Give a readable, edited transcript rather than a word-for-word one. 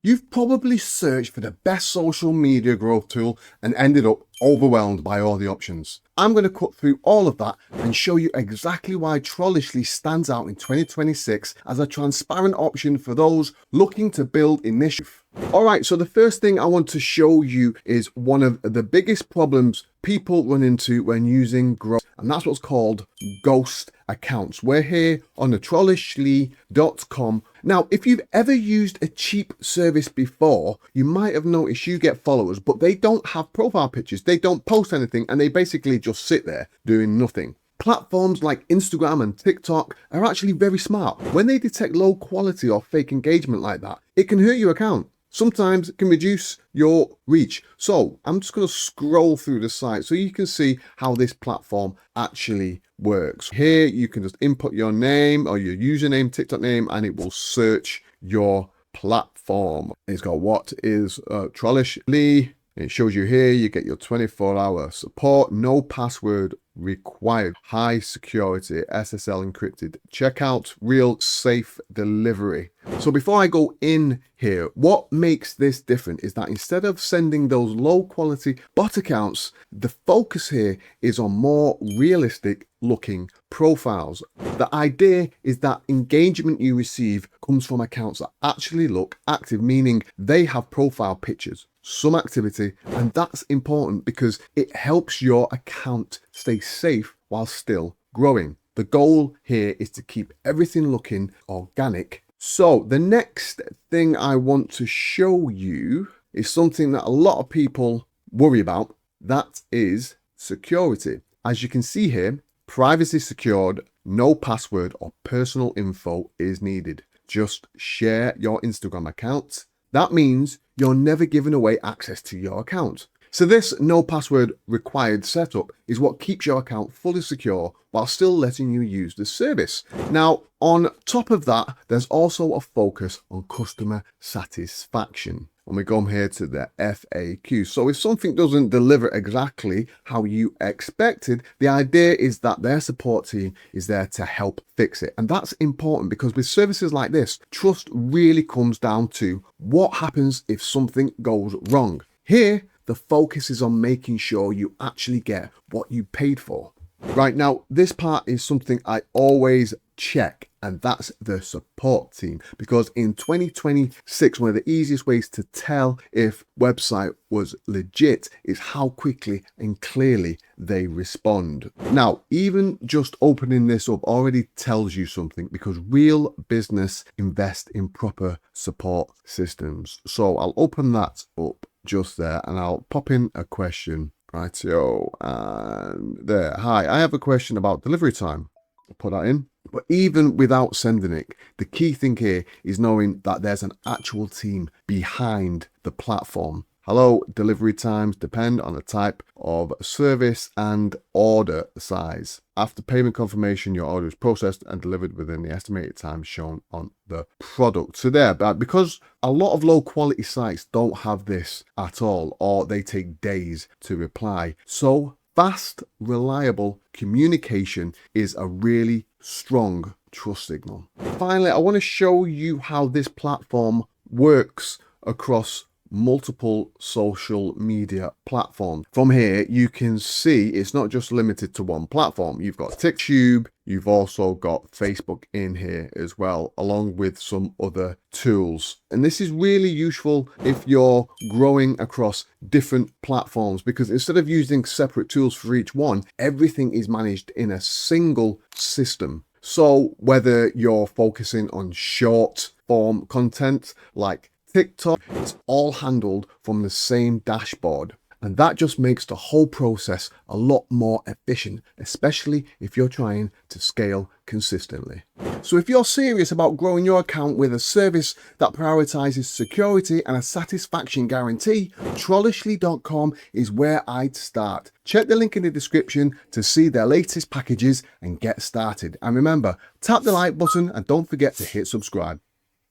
You've probably searched for the best social media growth tool and ended up overwhelmed by all the options. I'm going to cut through all of that and show you exactly why Trollishly stands out in 2026 as a transparent option for those looking to build initiative. Alright, so the first thing I want to show you is one of the biggest problems people run into when using growth, and that's what's called ghost accounts. We're here on the Trollishly.com. Now, if you've ever used a cheap service before, you might have noticed you get followers, but they don't have profile pictures, they don't post anything, and they basically just sit there doing nothing. Platforms like Instagram and TikTok are actually very smart. When they detect low quality or fake engagement like that, it can hurt your account. Sometimes it can reduce your reach. So I'm just going to scroll through the site so you can see how this platform actually works. Here you can just input your name or your username, TikTok name, and it will search your platform. It's got what is Trollishly. It shows you here, you get your 24-hour support, no password required, high security, SSL encrypted checkout, real safe delivery. So before I go in here, what makes this different is that instead of sending those low quality bot accounts, the focus here is on more realistic looking profiles. The idea is that engagement you receive comes from accounts that actually look active, meaning they have profile pictures, some activity, and that's important because it helps your account stay safe while still growing. The goal here is to keep everything looking organic. So the next thing I want to show you is something that a lot of people worry about. That is security. As you can see here, privacy secured, no password or personal info is needed. Just share your Instagram account. That means you're never giving away access to your account. So this no password required setup is what keeps your account fully secure while still letting you use the service. Now, on top of that, there's also a focus on customer satisfaction. And we go here to the FAQ. So if something doesn't deliver exactly how you expected, the idea is that their support team is there to help fix it. And that's important because with services like this, trust really comes down to what happens if something goes wrong. Here, the focus is on making sure you actually get what you paid for. Right, now, this part is something I always check, and that's the support team, because in 2026, one of the easiest ways to tell if website was legit is how quickly and clearly they respond. Now, even just opening this up already tells you something, because real business invest in proper support systems. So I'll open that up just there and I'll pop in a question. Rightio, and there. Hi, I have a question about delivery time. I'll put that in. But even without sending it, the key thing here is knowing that there's an actual team behind the platform. Hello, delivery times depend on the type of service and order size. After payment confirmation, your order is processed and delivered within the estimated time shown on the product. So there, but because a lot of low quality sites don't have this at all, or they take days to reply. So fast, reliable communication is a really strong trust signal. Finally, I want to show you how this platform works across multiple social media platforms. From here, you can see it's not just limited to one platform. You've got TikTok, you've also got Facebook in here as well, along with some other tools. And this is really useful if you're growing across different platforms, because instead of using separate tools for each one, everything is managed in a single system. So whether you're focusing on short form content like TikTok, it's all handled from the same dashboard. And that just makes the whole process a lot more efficient, especially if you're trying to scale consistently. So if you're serious about growing your account with a service that prioritizes security and a satisfaction guarantee, Trollishly.com is where I'd start. Check the link in the description to see their latest packages and get started. And remember, tap the like button and don't forget to hit subscribe.